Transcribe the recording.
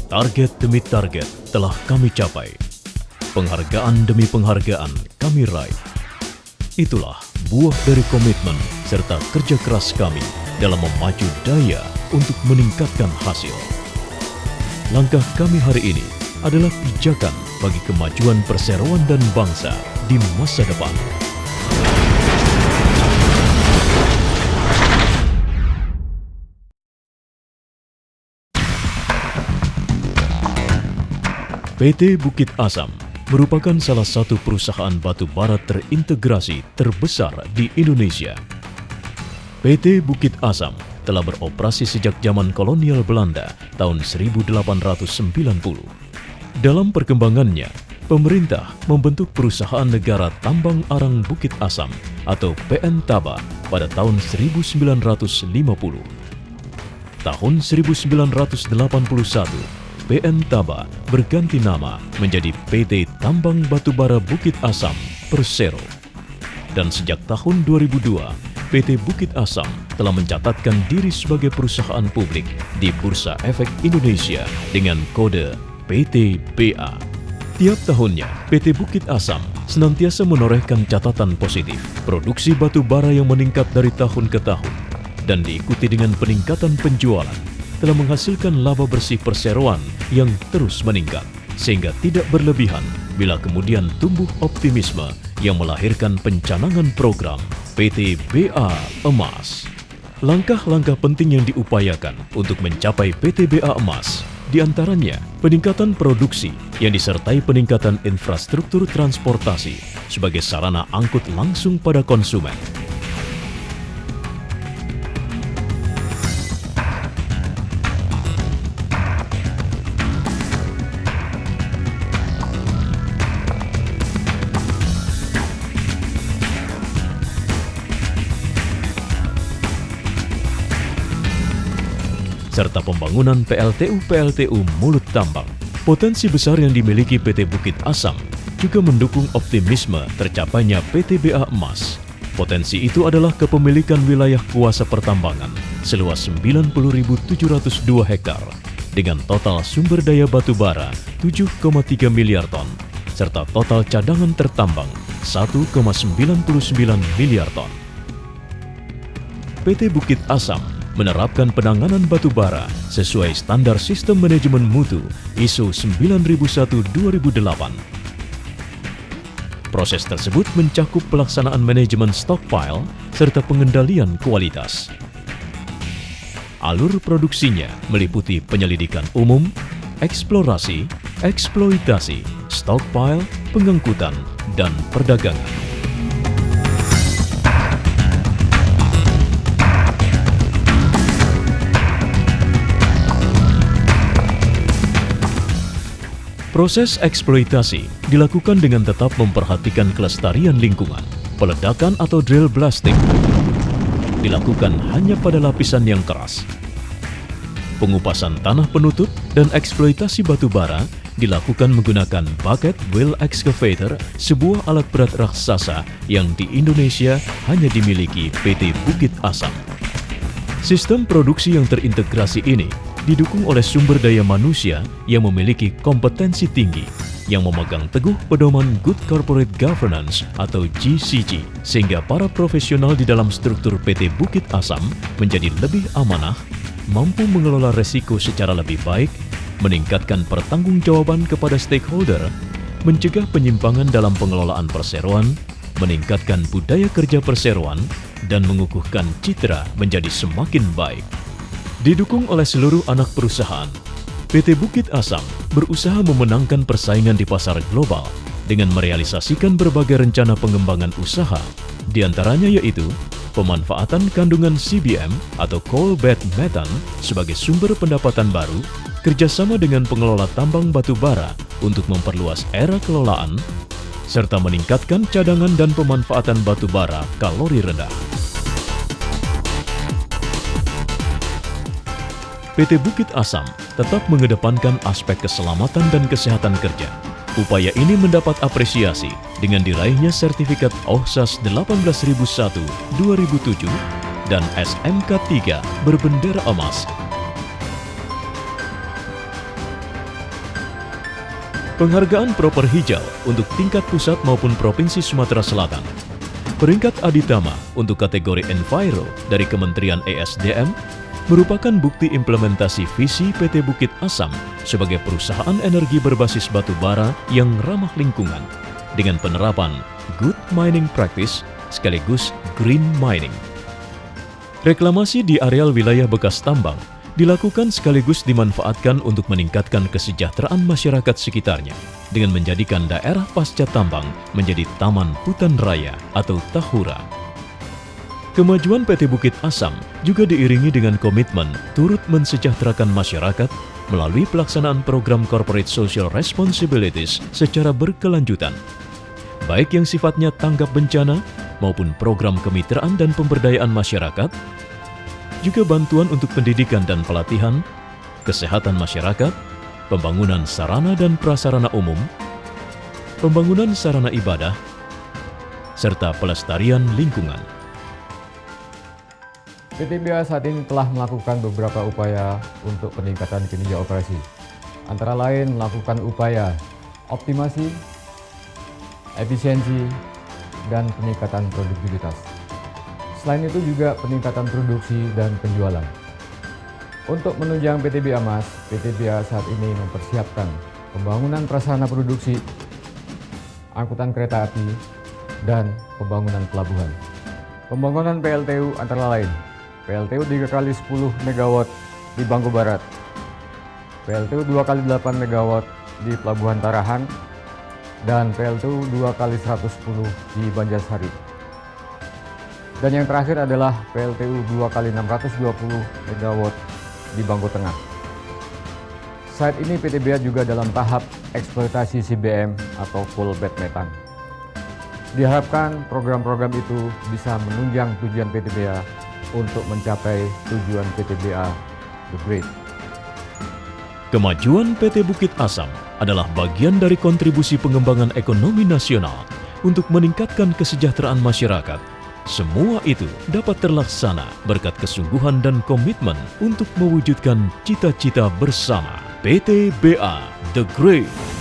Target demi target telah kami capai. Penghargaan demi penghargaan kami raih. Itulah buah dari komitmen serta kerja keras kami dalam memacu daya untuk meningkatkan hasil. Langkah kami hari ini adalah pijakan bagi kemajuan perseroan dan bangsa di masa depan. PT Bukit Asam merupakan salah satu perusahaan batu bara terintegrasi terbesar di Indonesia. PT Bukit Asam telah beroperasi sejak zaman kolonial Belanda tahun 1890. Dalam perkembangannya, pemerintah membentuk Perusahaan Negara Tambang Arang Bukit Asam atau PN Taba pada tahun 1950. Tahun 1981, PN Taba berganti nama menjadi PT Tambang Batubara Bukit Asam Persero. Dan sejak tahun 2002, PT Bukit Asam telah mencatatkan diri sebagai perusahaan publik di Bursa Efek Indonesia dengan kode PTBA. Tiap tahunnya, PT Bukit Asam senantiasa menorehkan catatan positif produksi batu bara yang meningkat dari tahun ke tahun dan diikuti dengan peningkatan penjualan telah menghasilkan laba bersih perseroan yang terus meningkat, sehingga tidak berlebihan bila kemudian tumbuh optimisme yang melahirkan pencanangan program PTBA Emas. Langkah-langkah penting yang diupayakan untuk mencapai PTBA Emas, diantaranya peningkatan produksi yang disertai peningkatan infrastruktur transportasi sebagai sarana angkut langsung pada konsumen. Serta pembangunan PLTU Mulut Tambang. Potensi besar yang dimiliki PT Bukit Asam juga mendukung optimisme tercapainya PTBA Emas. Potensi itu adalah kepemilikan wilayah kuasa pertambangan seluas 90.702 hektar dengan total sumber daya batu bara 7,3 miliar ton serta total cadangan tertambang 1,99 miliar ton. PT Bukit Asam menerapkan penanganan batu bara sesuai standar sistem manajemen mutu ISO 9001-2008. Proses tersebut mencakup pelaksanaan manajemen stockpile serta pengendalian kualitas. Alur produksinya meliputi penyelidikan umum, eksplorasi, eksploitasi, stockpile, pengangkutan, dan perdagangan. Proses eksploitasi dilakukan dengan tetap memperhatikan kelestarian lingkungan. Peledakan atau drill blasting dilakukan hanya pada lapisan yang keras. Pengupasan tanah penutup dan eksploitasi batu bara dilakukan menggunakan bucket wheel excavator, sebuah alat berat raksasa yang di Indonesia hanya dimiliki PT Bukit Asam. Sistem produksi yang terintegrasi ini didukung oleh sumber daya manusia yang memiliki kompetensi tinggi, yang memegang teguh pedoman Good Corporate Governance atau GCG, sehingga para profesional di dalam struktur PT Bukit Asam menjadi lebih amanah, mampu mengelola resiko secara lebih baik, meningkatkan pertanggungjawaban kepada stakeholder, mencegah penyimpangan dalam pengelolaan perseroan, meningkatkan budaya kerja perseroan, dan mengukuhkan citra menjadi semakin baik. Didukung oleh seluruh anak perusahaan, PT Bukit Asam berusaha memenangkan persaingan di pasar global dengan merealisasikan berbagai rencana pengembangan usaha, diantaranya yaitu pemanfaatan kandungan CBM atau Coal Bed Methane sebagai sumber pendapatan baru, kerjasama dengan pengelola tambang batu bara untuk memperluas era kelolaan, serta meningkatkan cadangan dan pemanfaatan batu bara kalori rendah. PT Bukit Asam tetap mengedepankan aspek keselamatan dan kesehatan kerja. Upaya ini mendapat apresiasi dengan diraihnya sertifikat OHSAS 18001-2007 dan SMK 3 berbendera emas. Penghargaan Proper Hijau untuk tingkat pusat maupun Provinsi Sumatera Selatan. Peringkat Aditama untuk kategori Enviro dari Kementerian ESDM merupakan bukti implementasi visi PT Bukit Asam sebagai perusahaan energi berbasis batu bara yang ramah lingkungan dengan penerapan Good Mining Practice sekaligus Green Mining. Reklamasi di areal wilayah bekas tambang dilakukan sekaligus dimanfaatkan untuk meningkatkan kesejahteraan masyarakat sekitarnya dengan menjadikan daerah pasca tambang menjadi Taman Hutan Raya atau Tahura. Kemajuan PT Bukit Asam juga diiringi dengan komitmen turut mensejahterakan masyarakat melalui pelaksanaan program Corporate Social Responsibilities secara berkelanjutan, baik yang sifatnya tanggap bencana maupun program kemitraan dan pemberdayaan masyarakat, juga bantuan untuk pendidikan dan pelatihan, kesehatan masyarakat, pembangunan sarana dan prasarana umum, pembangunan sarana ibadah, serta pelestarian lingkungan. PT BA saat ini telah melakukan beberapa upaya untuk peningkatan kinerja operasi, antara lain melakukan upaya optimasi, efisiensi, dan peningkatan produktivitas. Selain itu juga peningkatan produksi dan penjualan. Untuk menunjang PT BA Mas, PT BA saat ini mempersiapkan pembangunan prasarana produksi, angkutan kereta api, dan pembangunan pelabuhan. Pembangunan PLTU antara lain PLTU 3x10 MW di Bangko Barat, PLTU 2x8 MW di Pelabuhan Tarahan, dan PLTU 2x110 di Banjarsari. Dan yang terakhir adalah PLTU 2x620 MW di Bangko Tengah. Saat ini PT BA juga dalam tahap eksploitasi CBM atau coal bed methane. Diharapkan program-program itu bisa menunjang tujuan PT BA untuk mencapai tujuan PT BA The Great. Kemajuan PT Bukit Asam adalah bagian dari kontribusi pengembangan ekonomi nasional untuk meningkatkan kesejahteraan masyarakat. Semua itu dapat terlaksana berkat kesungguhan dan komitmen untuk mewujudkan cita-cita bersama PT BA The Great.